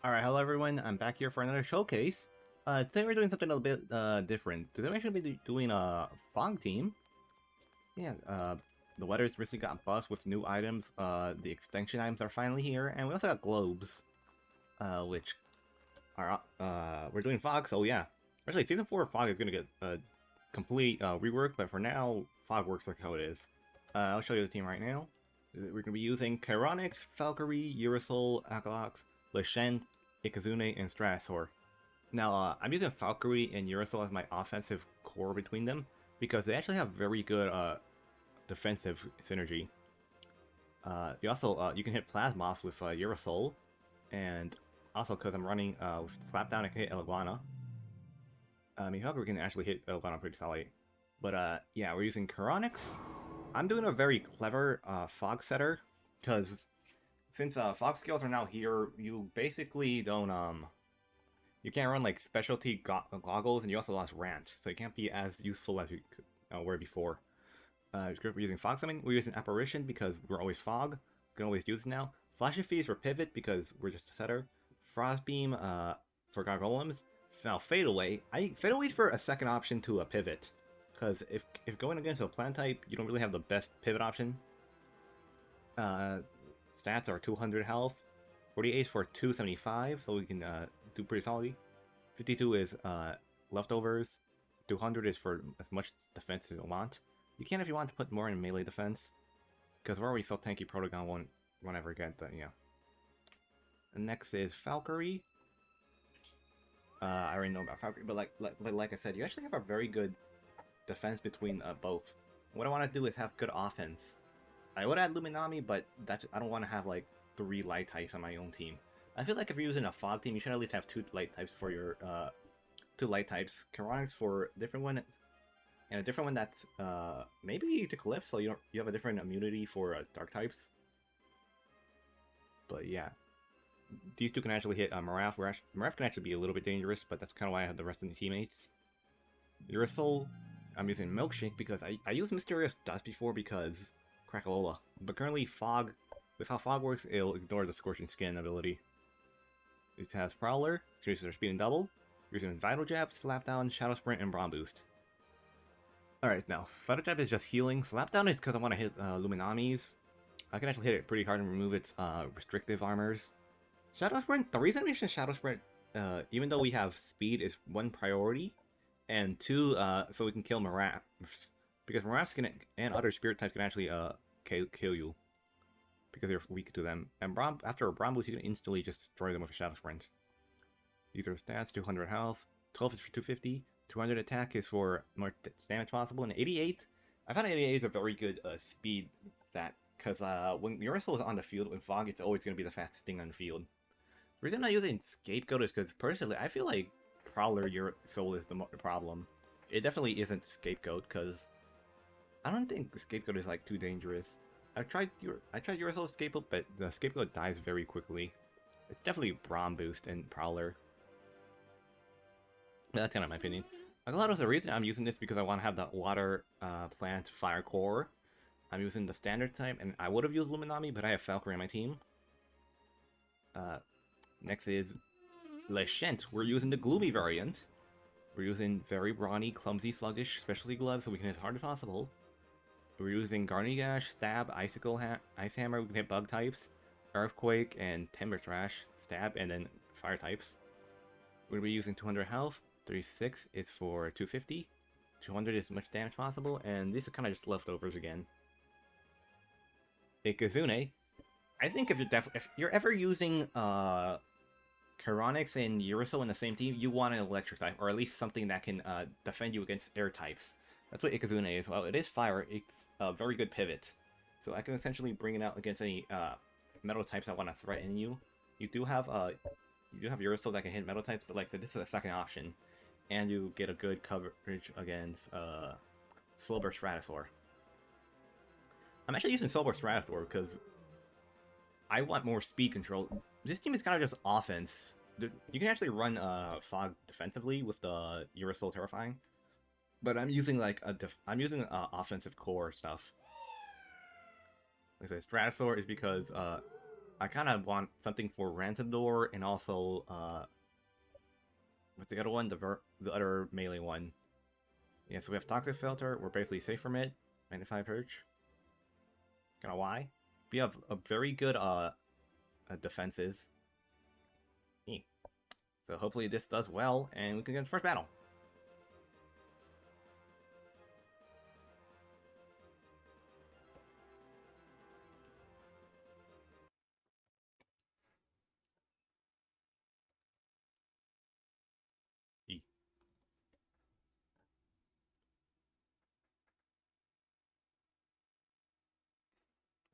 Alright, hello everyone, I'm back here for another showcase. Today we're doing something a little bit different. Today we're actually be doing a fog team. Yeah, the weather's recently got buffed with new items. The extension items are finally here, and we also got globes, which are, we're doing fog, so yeah. Actually, Season 4 of fog is gonna get a complete rework, but for now, fog works like how it is. I'll show you the team right now. We're gonna be using Chironix, Valkyrie, URSOUL, Akalox, Leshent, Ikazune, and Stratosaur. Now, I'm using Valkyrie and URSOUL as my offensive core between them, because they actually have very good defensive synergy. You can hit Plasmos with URSOUL, and also because I'm running with Slapdown, I can hit Eliguana. I mean, Valkyrie can actually hit Eliguana pretty solid. But yeah, we're using Chironix. I'm doing a very clever fog setter, because since fog skills are now here, you basically don't you can't run like specialty goggles, and you also lost rant, so you can't be as useful as you were before. We're using fog summon. We're using apparition because we're always fog. We can always use it now. Flash and Feast for pivot because we're just a setter. Frost beam for gargolems. Now fade away. Fade away for a second option to a pivot, because if going against a plant type, you don't really have the best pivot option. Stats are 200 health, 48 for 275, so we can do pretty solidly. 52 is leftovers, 200 is for as much defense as you want. You can if you want to put more in melee defense, because we're already so tanky, Protogon won't ever get that, yeah. And next is Valkyrie. I already know about Valkyrie, but like I said, you actually have a very good defense between both. What I want to do is have good offense. I would add Luminami, but I don't want to have like 3 light types on my own team. I feel like if you're using a fog team, you should at least have 2 light types for your 2 light types. Chironix for a different one, and a different one that's maybe to Eclipse, so you have a different immunity for dark types. But yeah, these two can actually hit Maraf. Maraf can actually be a little bit dangerous, but that's kind of why I have the rest of the teammates. URSOUL, I'm using Milkshake because I used Mysterious Dust before because Crackalola, but currently Fog, with how Fog works, it'll ignore the Scorching Skin ability. It has Prowler, increases their speed and double. You're using Vital Jab, Slapdown, Shadow Sprint, and Brawn Boost. Alright, now, Vital Jab is just healing. Slapdown is because I want to hit Luminamis. I can actually hit it pretty hard and remove its restrictive armors. Shadow Sprint, the reason we use Shadow Sprint, even though we have speed, is 1 priority, and 2, so we can kill Maraf. Because Marafs and other spirit types can actually kill you, because they're weak to them. And after a Brawn Boost, you can instantly just destroy them with a Shadow Sprint. These are stats: 200 health, 12 is for 250, 200 attack is for more damage possible, and 88. I found 88 is a very good speed stat, because when URSOUL is on the field with Fog, it's always going to be the fastest thing on the field. The reason I'm not using Scapegoat is because, personally, I feel like Prowler URSOUL is the problem. It definitely isn't Scapegoat, because I don't think Scapegoat is like too dangerous. I tried URSOUL Scapegoat, but the Scapegoat dies very quickly. It's definitely Brawn Boost and Prowler. But that's kind of my opinion. A lot of the reason I'm using this because I want to have the Water Plant Fire Core. I'm using the standard type, and I would have used Luminami, but I have Valkyrie on my team. Next is Leshent. We're using the Gloomy variant. We're using very brawny, clumsy, sluggish specialty gloves so we can hit as hard as possible. We're using Garnigash, Stab, Ice Hammer, we can hit bug types, Earthquake, and Timber Thrash, Stab, and then fire types. We're going to be using 200 health, 36 is for 250, 200 is as much damage possible, and these are kind of just leftovers again. Ikazune. I think if you're ever using Chironix and URSOUL in the same team, you want an electric type, or at least something that can defend you against air types. That's what Ikazune is. Well, it is fire, it's a very good pivot. So I can essentially bring it out against any metal types that want to threaten you. You do have URSOUL that can hit metal types, but like I said, this is a second option. And you get a good coverage against Slowbur Stratosaur. I'm actually using Slowbur Stratosaur because I want more speed control. This team is kind of just offense. You can actually run Fog defensively with the URSOUL Terrifying, but I'm using like offensive core stuff. Like I said, Stratosaur is because I kind of want something for Ransom Door and also, what's the other one? The other melee one. Yeah, so we have Toxic Filter. We're basically safe from it. Magnify Purge. Kinda why? We have a very good, defenses. So hopefully this does well, and we can get the first battle.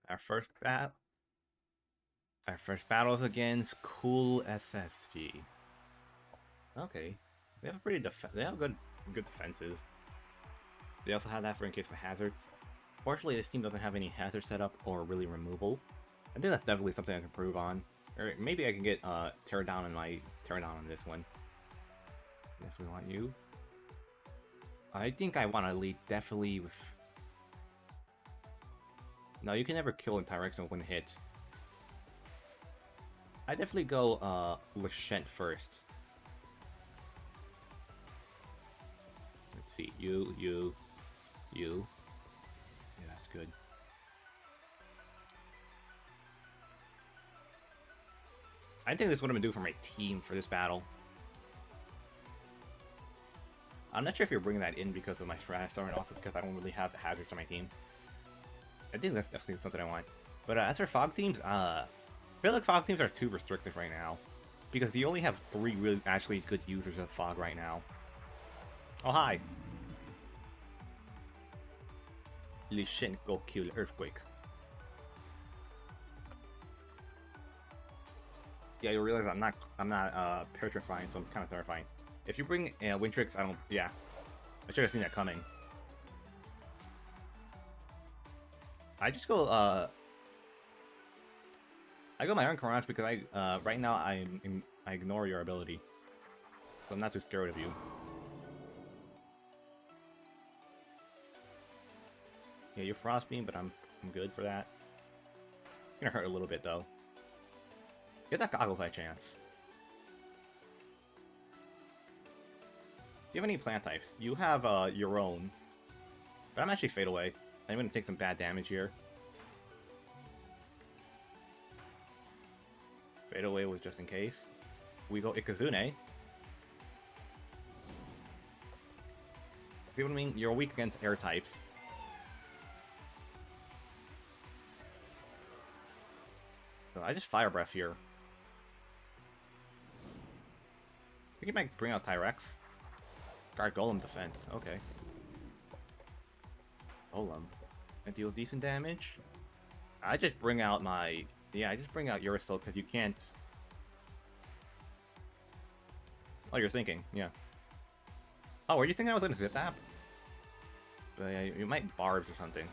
Our first battle is against Cool SSG. Okay, they have they have good defenses. They also have that for in case of hazards. Fortunately, this team doesn't have any hazard setup or really removal. I think that's definitely something I can improve on. Or maybe I can get tear down on this one. Yes, we want you. I think I want to lead definitely with. No, you can never kill a Tyrex in one hit. I definitely go Lashent first. Let's see, you. Yeah, that's good. I think this is what I'm gonna do for my team for this battle. I'm not sure if you're bringing that in because of my Stratastar and also because I don't really have hazards on my team. I think that's definitely something I want. But as for fog teams, I feel like fog teams are too restrictive right now. Because you only have 3 really actually good users of fog right now. Oh, hi! Lishent go kill Earthquake. Yeah, you realize I'm not petrifying, so I'm kind of terrifying. If you bring Wintrix, yeah. I should have seen that coming. I just go, I go my Iron Courage because right now I ignore your ability. So I'm not too scared of you. Yeah, you Frost Beam, but I'm good for that. It's gonna hurt a little bit, though. Get that Goggle by chance. Do you have any plant types? You have, your own. But I'm actually Fade Away. I'm gonna take some bad damage here. Fade Away was just in case. We go Ikazune. See what I mean? You're weak against air types. So I just Fire Breath here. I think it might bring out Tyrex. Guard Golem defense. Okay. Golem. That deals decent damage. I just bring out my... Yeah, I just bring out URSOUL because you can't... Oh, you're thinking. Yeah. Oh, were you thinking I was in a zip tap? Yeah, you might barbs or something.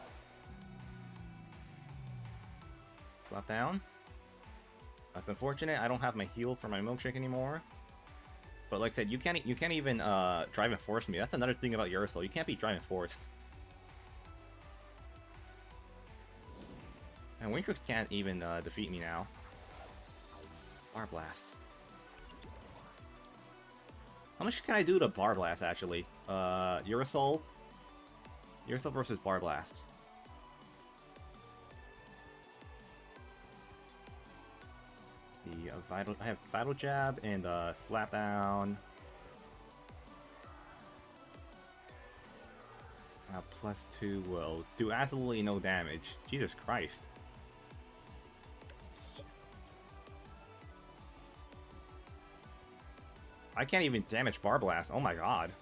Drop down. That's unfortunate. I don't have my heal for my milkshake anymore. But like I said, you can't even drive and force me. That's another thing about URSOUL. You can't be drive and forced. And Wintrix can't even defeat me now. Bar Blast. How much can I do to Bar Blast, actually? URSOUL? URSOUL versus Bar Blast. I have Vital Jab and Slap Down. +2 will do absolutely no damage. Jesus Christ. I can't even damage Bar Blast. Oh my god.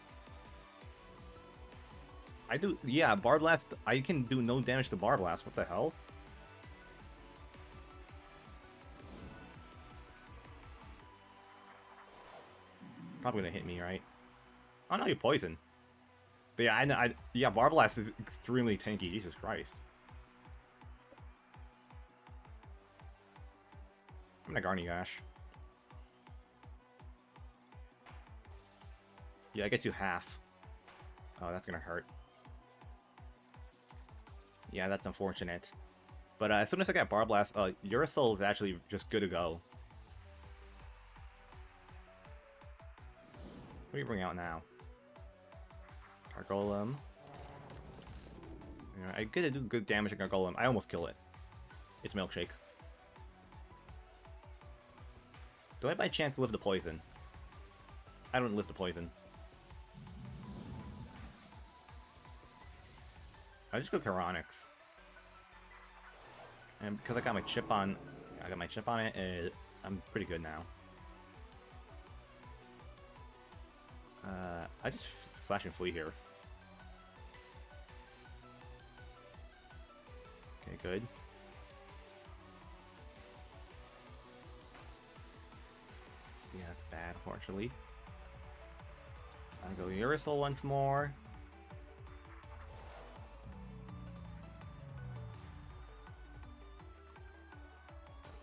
I do, yeah, Bar Blast, I can do no damage to Bar Blast. What the hell? Probably gonna hit me, right? Oh no, you poison. But yeah, I know. Yeah, Bar Blast is extremely tanky. Jesus Christ. I'm gonna Garny Gash. Yeah, I get you half. Oh, that's gonna hurt. Yeah, that's unfortunate. But as soon as I get Bar Blast, URSOUL is actually just good to go. What do you bring out now? Gargolem. Yeah, I get to do good damage to Gargolem. I almost kill it. It's Milkshake. Do I by chance live the poison? I don't live the poison. I just go Charonix. And because I got my chip on, it, I'm pretty good now. I just Flash and Flee here. Okay, good. Yeah, that's bad, unfortunately. I go URSOUL once more.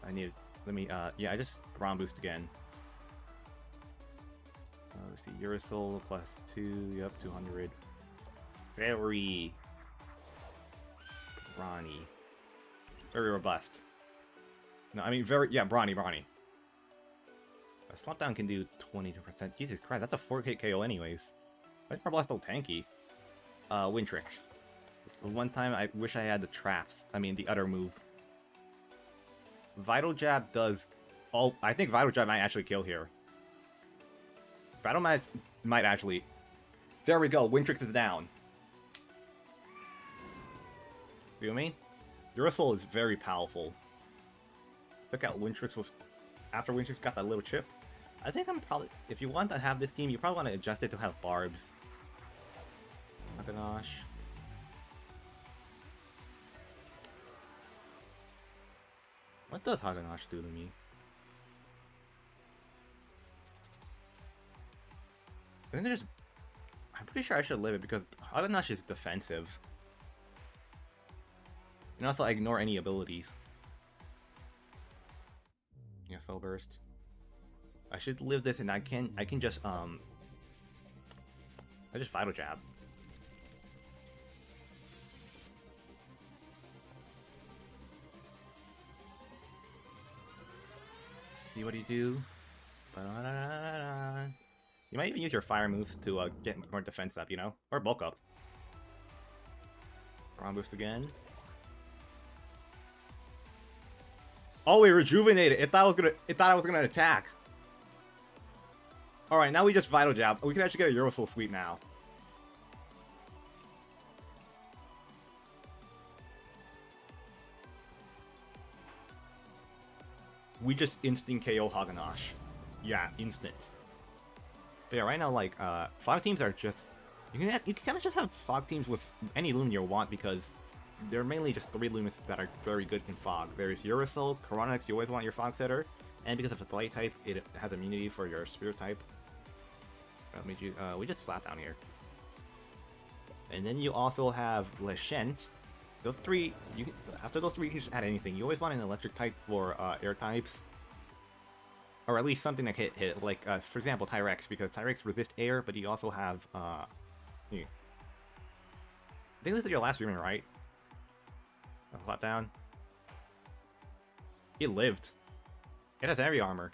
I need. Let me. Yeah, I just ground boost again. Let's see, URSOUL plus 2. Yep, 200. Very brawny. Very robust. No, I mean very. Yeah, brawny. A slump down can do 22%. Jesus Christ, that's a 4K KO anyways. Why is Barblast so tanky? Wintrix. It's the one time I wish I had the traps. I mean, the other move. Vital Jab does... Oh, I think Vital Jab might actually kill here. Vital might actually... There we go, Wintrix is down. You know what I mean? URSOUL is very powerful. Look out, Wintrix was... After Wintrix got that little chip. I think I'm probably... If you want to have this team, you probably want to adjust it to have Barbs. Oh gosh. What does Haganash do to me? I think there's... I'm pretty sure I should live it because Haganash is defensive. And also I ignore any abilities. Yeah, Soul Burst. I should live this and I can just I just Vital Jab. See what you do. You might even use your fire moves to get more defense up, you know? Or bulk up. Ground boost again. Oh, we rejuvenated. It thought I was gonna attack. Alright, now we just Vital Jab. We can actually get a URSOUL sweep now. We just instant KO Haganash. Yeah, instant. But yeah, right now, like, fog teams are just... You can kind of just have fog teams with any Loom you want because they're mainly just 3 Loomis that are very good in fog. There's URSOUL, Charonix, you always want your fog setter, and because of the light type, it has immunity for your spirit type. We just slap down here. And then you also have Leshent. Those 3, after those 3, you can just add anything. You always want an electric type for air types. Or at least something that can hit, like, for example, Tyrex, because Tyrex resists air, but you also have, I think this is your last Loomian, right? Flap down. It lived. It has heavy armor.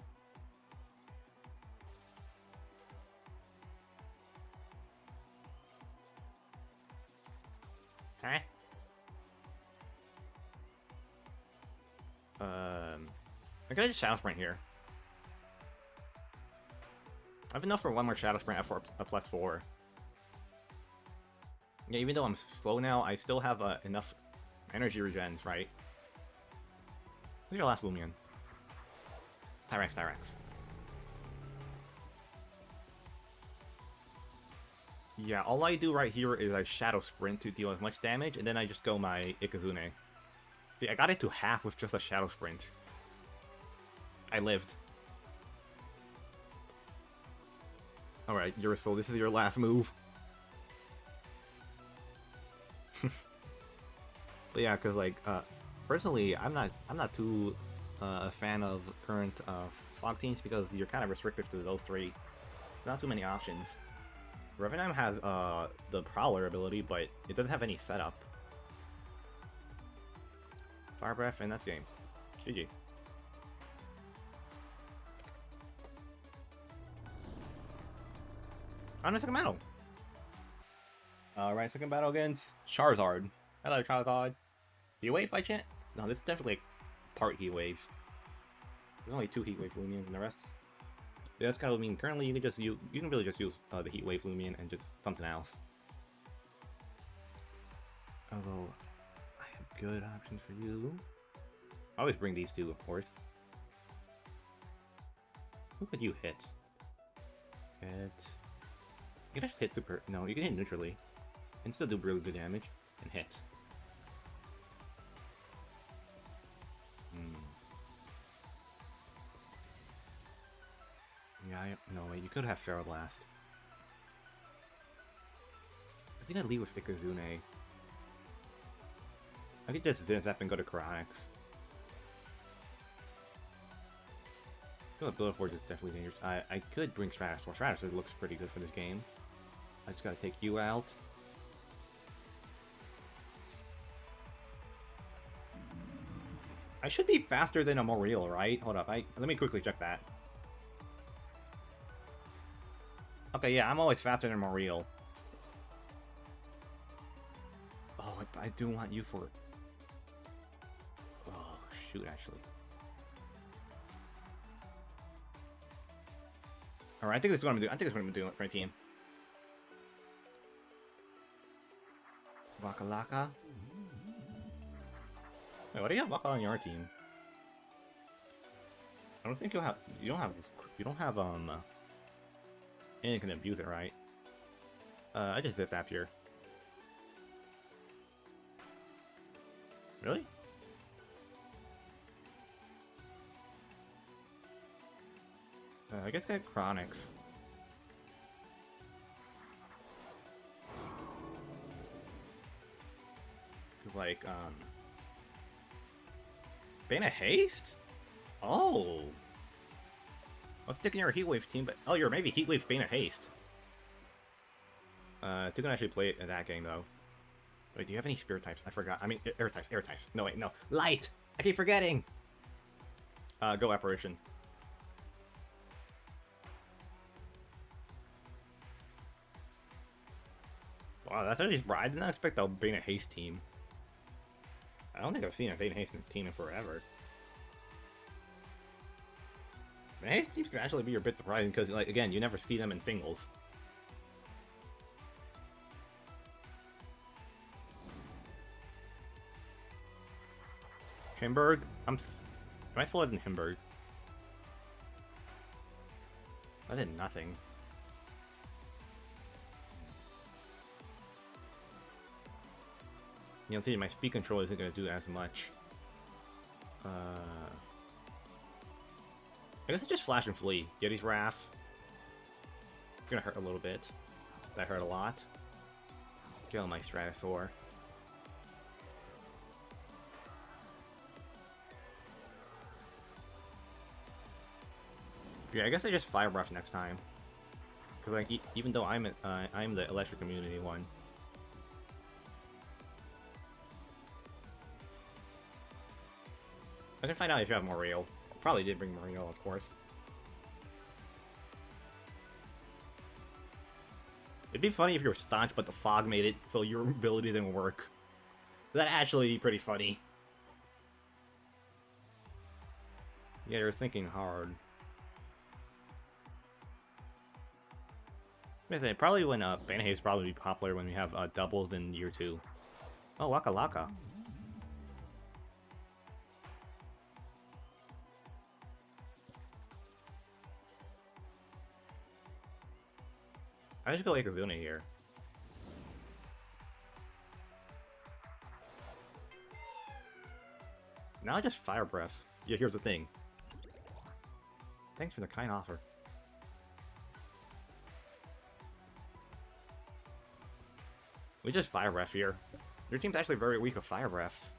Huh? I gotta just Shadow Sprint here. I have enough for one more Shadow Sprint at a +4. Yeah, even though I'm slow now, I still have enough energy regens, right? Who's your last Loomian? Tyrex. Yeah, all I do right here is I Shadow Sprint to deal as much damage, and then I just go my Ikazune. See, I got it to half with just a Shadow Sprint. I lived. Alright, URSOUL, this is your last move. But yeah, cause like, personally, I'm not too a fan of current fog teams because you're kind of restricted to those 3. Not too many options. Revenant has the Prowler ability, but it doesn't have any setup. Fire Breath, and that's game. GG. On the second battle. Alright, second battle against Charizard. Hello, Charizard. Heat Wave by chance? No, this is definitely part Heat Wave. There's only 2 Heat Wave Loomians and the rest. Yeah, that's kind of mean. Currently, you can just use, you can really just use the Heat Wave Loomian and just something else. Although, I have good options for you. I always bring these two, of course. Who could you hit? Hit. You can just hit super. No, you can hit neutrally and still do really good damage and hit. Yeah, no, wait, you could have Feral Blast. I think I'd leave with Ikazune. I could just Zap and go to Chronics. I feel like Blood Forge is definitely dangerous. I could bring Stratus. Well, Stratus looks pretty good for this game. I just gotta take you out. I should be faster than a Moriel, right? Hold up, let me quickly check that. Okay, yeah, I'm always faster than Moriel. Oh, I do want you for... Oh, shoot, actually. Alright, I think this is what I'm doing. I think this is what I'm doing for my team. Wakalaka? Wait, what do you have Waka on your team? I don't think you don't have anything can abuse it, right? I just Zap here. Really? I guess I got Chronics. Like, Bana Haste? Oh! I was sticking your Heat Wave team, but... Oh, you're maybe Heat Wave Bana Haste. You can actually play it in that game, though. Wait, do you have any Spirit types? I forgot. I mean, Air types, Air types. No, wait, no. Light! I keep forgetting! Go Apparition. Wow, that's actually... I did not expect a Bana Haste team. I don't think I've seen a Bana Haste team in forever. Bana Haste teams can actually be a bit surprising because, like, again, you never see them in singles. Himberg? Am I slower than Himberg? I did nothing. You know, see, my speed control isn't going to do as much. I guess I just Flash and Flee. Yeti's Wrath. It's going to hurt a little bit. That hurt a lot. Kill my Stratosaur. Yeah, I guess I just Fire Breath next time. Because, like, even though I'm the Electric Immunity one. I can find out if you have Moriel. Probably did bring Moriel, of course. It'd be funny if you were staunch, but the fog made it so your ability didn't work. That'd actually be pretty funny. Yeah, you're thinking hard. Probably when Bana Haste probably be popular when we have doubles in year 2. Oh, Waka Laka. I just go Ikazune here. Now I just Fire Breath. Yeah, here's the thing. Thanks for the kind offer. We just Fire Breath here. Your team's actually very weak with Fire Breaths.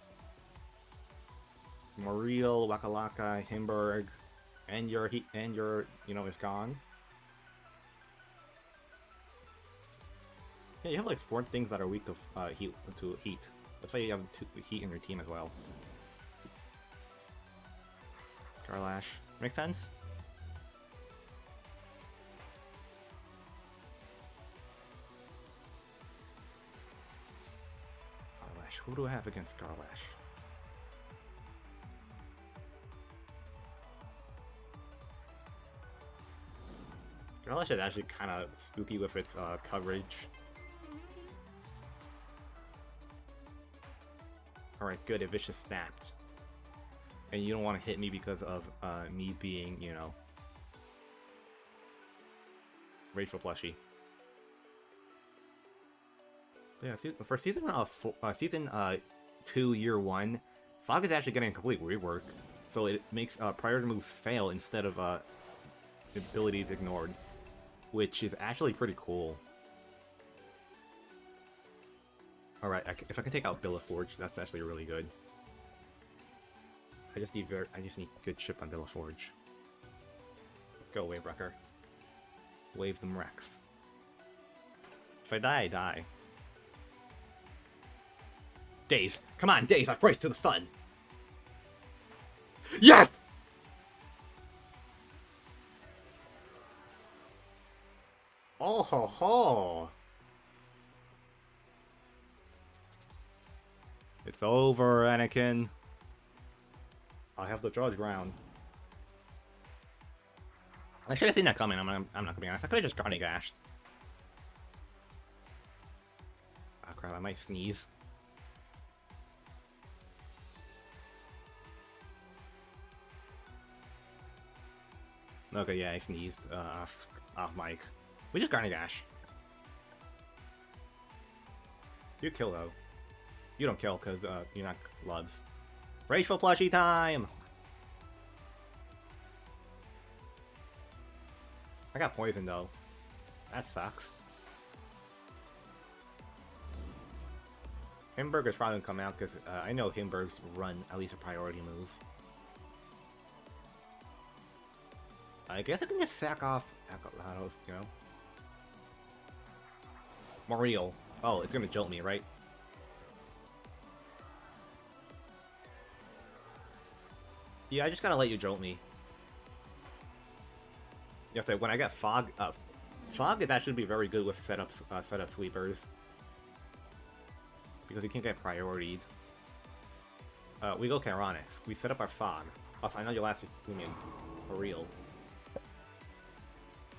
Moriel, Wakalaka, Himberg, and your heat, and your, you know, is gone. Yeah, you have like 4 things that are weak to heat. That's why you have 2 heat in your team as well. Garlash. Make sense? Garlash. Who do I have against Garlash? Garlash is actually kind of spooky with its coverage. Alright, good. It vicious snapped. And you don't want to hit me because of me being, you know, Rachel plushie. But yeah, for season 2, year 1, Fog is actually getting a complete rework, so it makes priority moves fail instead of abilities ignored, which is actually pretty cool. Alright, if I can take out Villaforge, that's actually really good. I just need good chip on Villaforge. Go away, Wrecker. Wave them Rex. If I die, I die. Days. Come on, Days, I praise to the sun! Yes! Oh ho ho! It's over, Anakin. I have the judge ground. I should have seen that coming. I'm not gonna be honest. I could have just Garnet Gashed. Ah, crap! I might sneeze. Okay, yeah, I sneezed. Off mic. We just Garnet Gash. You kill though. You don't kill because you're not gloves. Rageful plushie time! I got poisoned though. That sucks. Himberg is probably gonna come out because I know Himbergs run at least a priority move. I guess I can just sack off Acolados, you know? Moriel. Oh, it's gonna jolt me, right? Yeah, I just gotta let you jolt me. Yes, when I get Fog up, Fog is actually be very good with setup sweepers because you can't get priorityed. We go Charonix. We set up our Fog. Also, I know you'll ask me for real.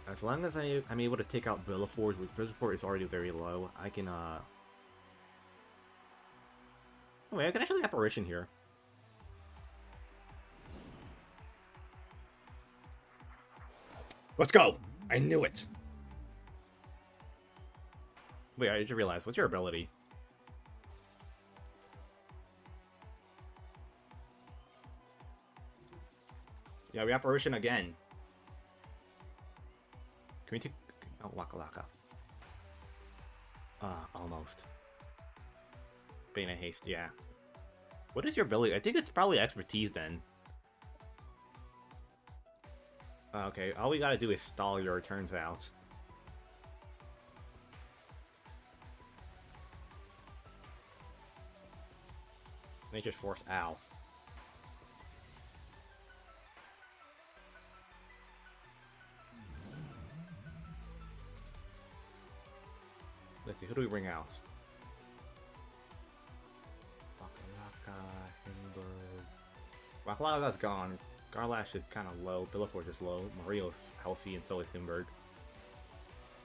As long as I'm able to take out Villaforge, which Villaforge is already very low, I can oh wait, I can actually Apparition here. Let's go! I knew it! Wait, I just realized, what's your ability? Yeah, we Apparition again. Can we take... Oh, Waka Laka. Almost. Bane and Haste, yeah. What is your ability? I think it's probably Expertise then. Okay, all we gotta do is stall your turns out. Nature's Force, ow. Let's see, who do we bring out? Wakalaka, Himberg. Wakalaka's gone. Garlash is kind of low. Villaforge is low. Mario's healthy, and so is Himberg.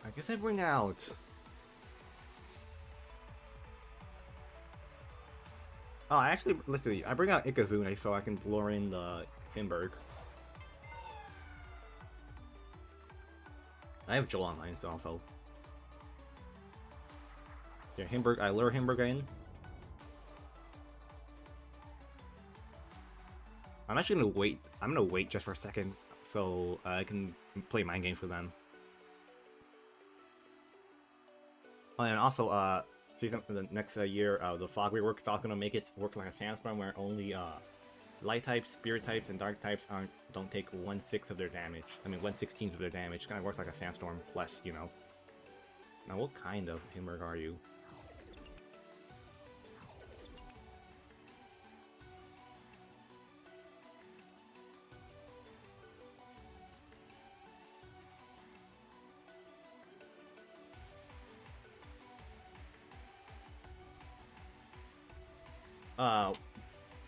I guess I bring out... Oh, actually, let's see. I bring out Ikazune so I can lure in the Himberg. I have Joel online, so also. Yeah, Himberg. I lure Himberg in. I'm actually gonna wait. I'm gonna wait just for a second so I can play mind games for them. Oh, and also, season for the next year, the Fog rework is also gonna make it work like a sandstorm, where only light types, spirit types, and dark types don't take 1/6 of their damage. I mean, 1/16 of their damage. Kind of work like a sandstorm plus, you know. Now, what kind of Himberg are you?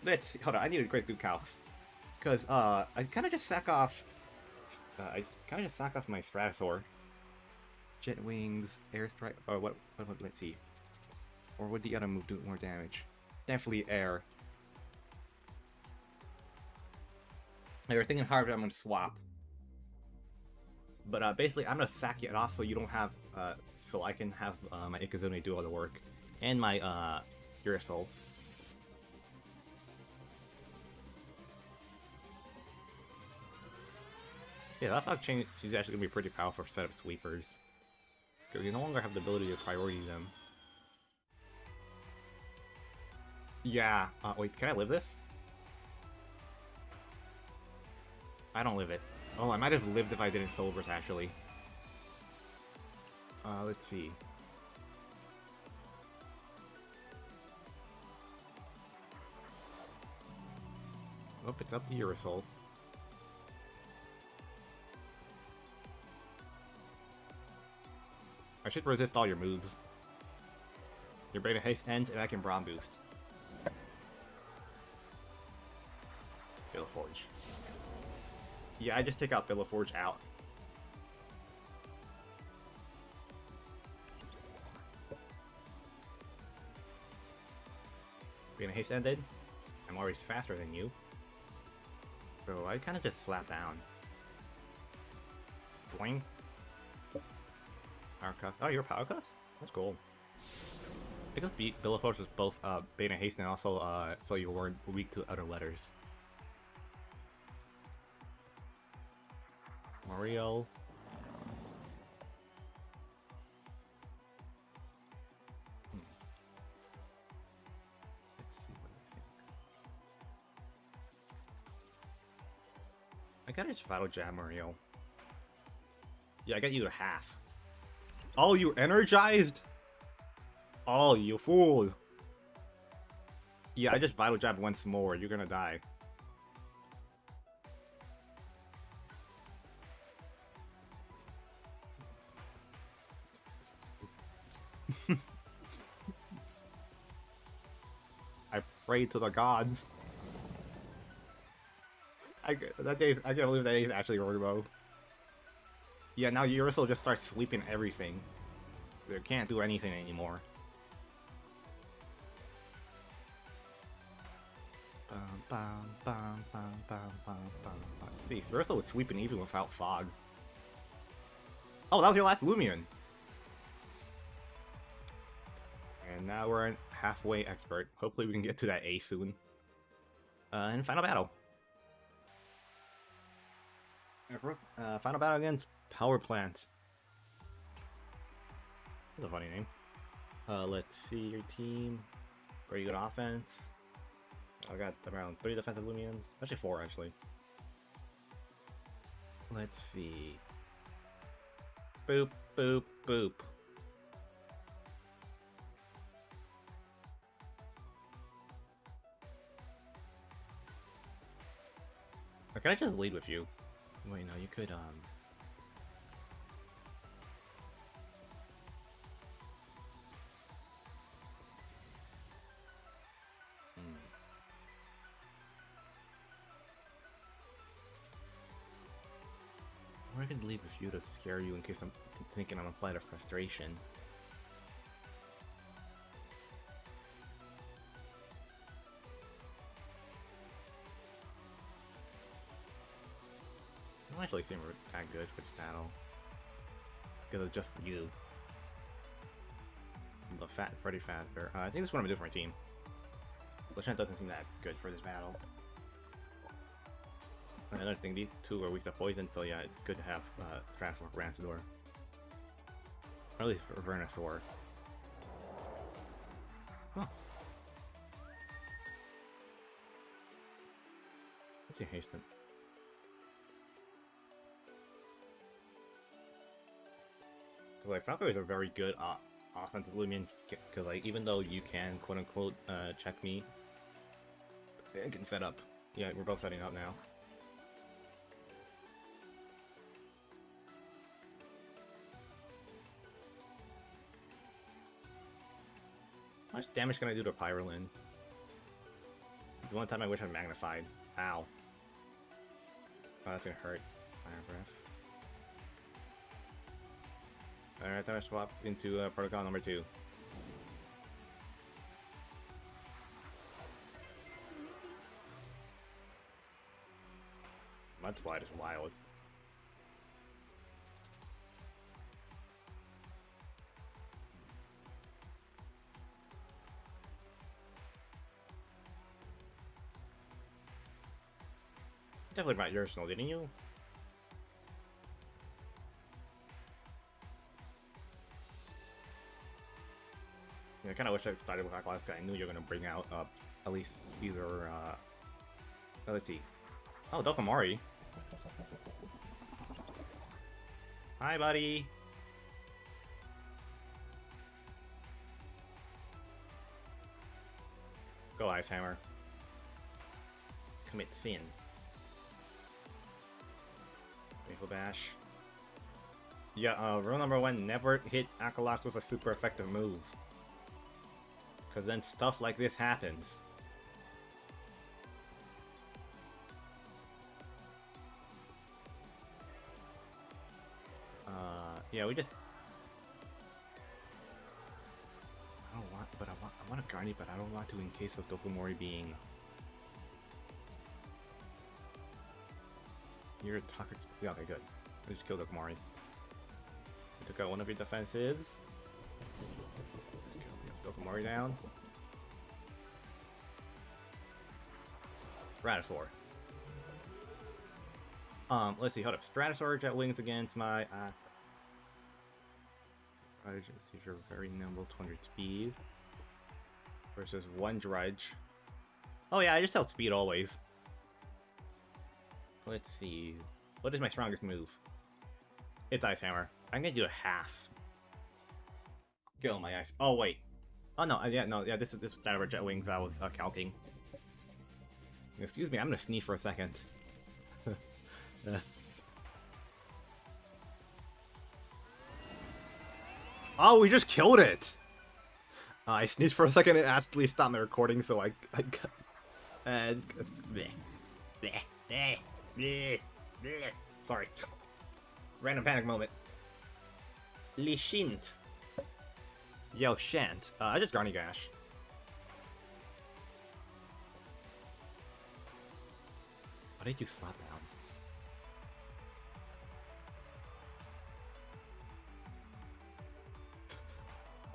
Let's see. Hold on, I need to break through calcs. Because, I kind of just sack off... my Stratosaur. Jet Wings, Air Strike... Or what, let's see. Or would the other move do more damage? Definitely Air. They were thinking hard, but I'm gonna swap. But, basically, I'm gonna sack it off so you don't have, so I can have, my Ikazune do all the work. And my, URSOUL. Yeah, that thought change is actually gonna be pretty powerful for set of sweepers. Because you no longer have the ability to priority them. Yeah, wait, can I live this? I don't live it. Oh, I might have lived if I didn't Soul Burst, actually. Let's see. Oh, it's up to URSOUL. I should resist all your moves. Your Beta Haste ends and I can Braum Boost. Forge. Yeah, I just take out Forge out. Beta Haste ended. I'm always faster than you. So I kind of just slap down. Boing. Power Cuff. Oh, you're a Power Cuff? That's cool. Because Forge was both Beta Haste and also so you weren't weak to other letters. Mario. Let's see what I think. I gotta just Battle Jab Mario. Yeah, I got you to half. Oh, you energized? Oh, you fool. Yeah, I just Vital Jab once more. You're gonna die. I prayed to the gods. I can't believe that is actually Robo. Yeah, now URSOUL just starts sweeping everything. They can't do anything anymore. See, URSOUL was sweeping even without fog. Oh, that was your last Loomain! And now we're in halfway expert. Hopefully we can get to that A soon. And final battle. Final battle against Power Plant. That's a funny name. Let's see your team. Pretty good offense. I got around 3 defensive Loomians. Actually 4, actually. Let's see. Boop, boop, boop. Or can I just lead with you? Wait, no, you could, Or I could lead with you to scare you in case I'm thinking I'm a flight of frustration. It don't actually seem that good for this battle. Because of just you. The Freddy Fazbear. I think this is what I'm gonna do for my team. Lachant doesn't seem that good for this battle. Another thing, these two are weak to poison, so yeah, it's good to have Stratosaur for Rancidor. Or at least for Venusaur. Huh. Let's see, hasten. Like, Falco is a very good offensive Loomian, because like, even though you can quote-unquote check me, it can set up. Yeah, we're both setting up now. How much damage can I do to Pyrolin? This one time I wish I magnified. Ow. Oh, that's gonna hurt. Fire breath. Alright, time I swap into protocol number 2. Mudslide is wild. Definitely brought URSOUL, didn't you? Yeah, I kind of wish I started with that last guy. I knew you were going to bring out at least either. Let's see. Oh, Dokomori. Hi, buddy. Go, Ice Hammer. Commit sin. Rifle Bash. Yeah, rule number 1, never hit Akalox with a super effective move. Because then stuff like this happens. Yeah, we just... I don't want, but I want a Garni, but I don't want to in case of Dokomori being... You're toxic. Yeah, okay, good. We just killed Dokomori. We took out one of your defenses. Let's kill Dokomori down. Stratosaur. Let's see, hold up. Stratosaur Jet Wings against my these are very nimble, 200 speed. Versus 1 Dredge. Oh yeah, I just outspeed always. Let's see. What is my strongest move? It's Ice Hammer. I'm gonna do a half. Kill my ice. Oh wait. Oh no, yeah, this is Stratosaur Jet Wings I was calcing. Excuse me, I'm gonna sneeze for a second. Oh, we just killed it! I sneezed for a second and accidentally stopped my recording, so I got... bleh, bleh, bleh, bleh, bleh. Sorry. Random panic moment. Lishint. Yo, Shant. I just Garni Gash. Why did you slap down?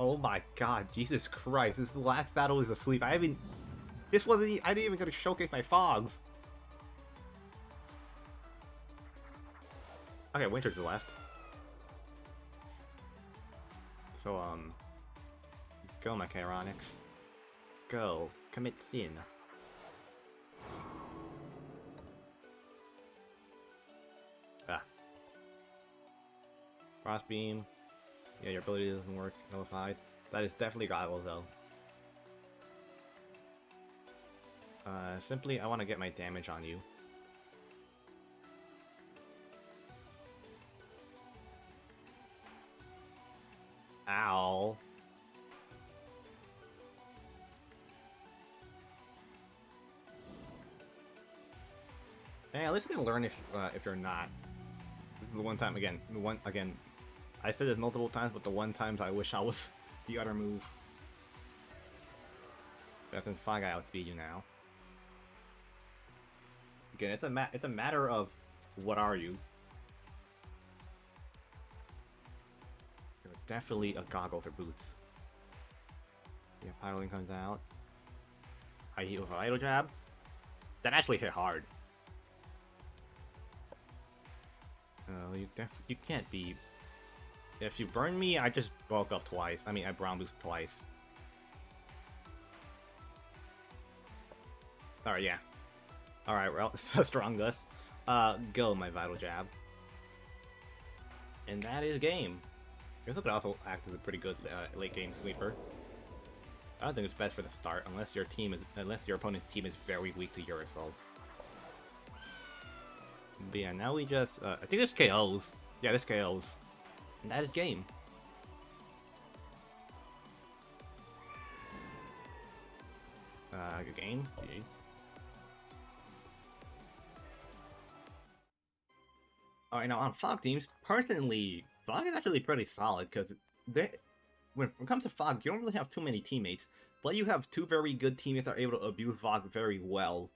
Oh my god, Jesus Christ, this last battle is asleep. I didn't even get to showcase my fogs. Okay, Winter's left. So, go my Chironics. Go. Commit sin. Ah. Frostbeam. Yeah, your ability doesn't work. Nullified. That is definitely Goggles, though. Simply, I want to get my damage on you. Ow. Hey, at least you can learn if you're not. This is the one time again. I said this multiple times, but the one times I wish I was the other move. But since Fog Eye outspeed you now. Again, it's a matter of what are you. You're definitely a Goggles or Boots. Yeah, Piling comes out. I hit with a Idle Jab. That actually hit hard. You can't be. If you burn me, I just bulk up twice. I mean, I brown boost twice. Alright, yeah. Alright, well, it's so strong, Gus. Go, my Vital Jab. And that is game. This could also act as a pretty good late game sweeper. I don't think it's best for the start, unless your opponent's team is very weak to URSOUL. But yeah, now we just, I think this KOs. Yeah, this KOs. And that is game. Good game. GG. Alright, now on Fog teams, personally, Fog is actually pretty solid, because when it comes to Fog, you don't really have too many teammates, but you have two very good teammates that are able to abuse Fog very well.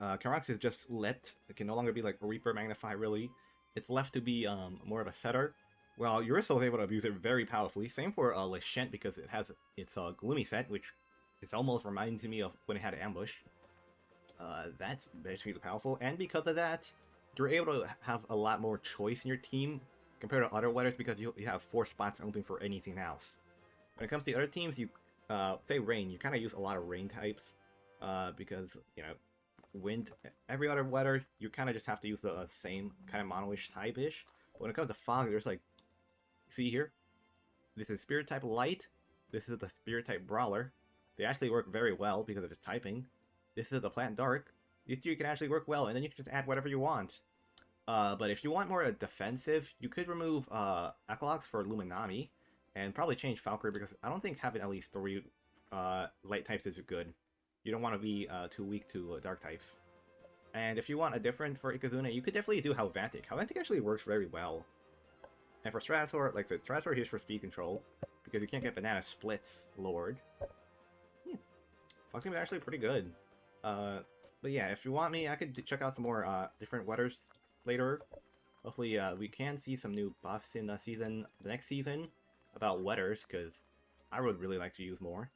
Karox is just lit. It can no longer be like a Reaper Magnify, really. It's left to be more of a setter. Well, URSOUL is able to abuse it very powerfully. Same for Lashent, because it has its Gloomy set, which is almost reminding me of when it had Ambush. That's basically powerful, and because of that, you're able to have a lot more choice in your team compared to other weathers because you have 4 spots open for anything else. When it comes to the other teams, you say Rain, you kind of use a lot of Rain types because, you know, Wind, every other weather, you kind of just have to use the same kind of mono-ish type-ish. But when it comes to Fog, there's like, see here? This is Spirit type Light, this is the Spirit type Brawler. They actually work very well because of its typing. This is the Plant Dark. These two can actually work well, and then you can just add whatever you want. But if you want more defensive, you could remove Ecolox for Luminami, and probably change Valkyrie, because I don't think having at least 3 light types is good. You don't want to be too weak to dark types. And if you want a different for Ikazuna, you could definitely do Halvantic. Halvantic actually works very well. And for Stratosaur, like I said, Stratosaur here is for speed control, because you can't get Banana Splits Lord. Fox Team is actually pretty good. But yeah, if you want me, I could check out some more different weathers later. Hopefully, we can see some new buffs in the next season about weathers, because I would really like to use more.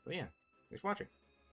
But yeah, thanks for watching.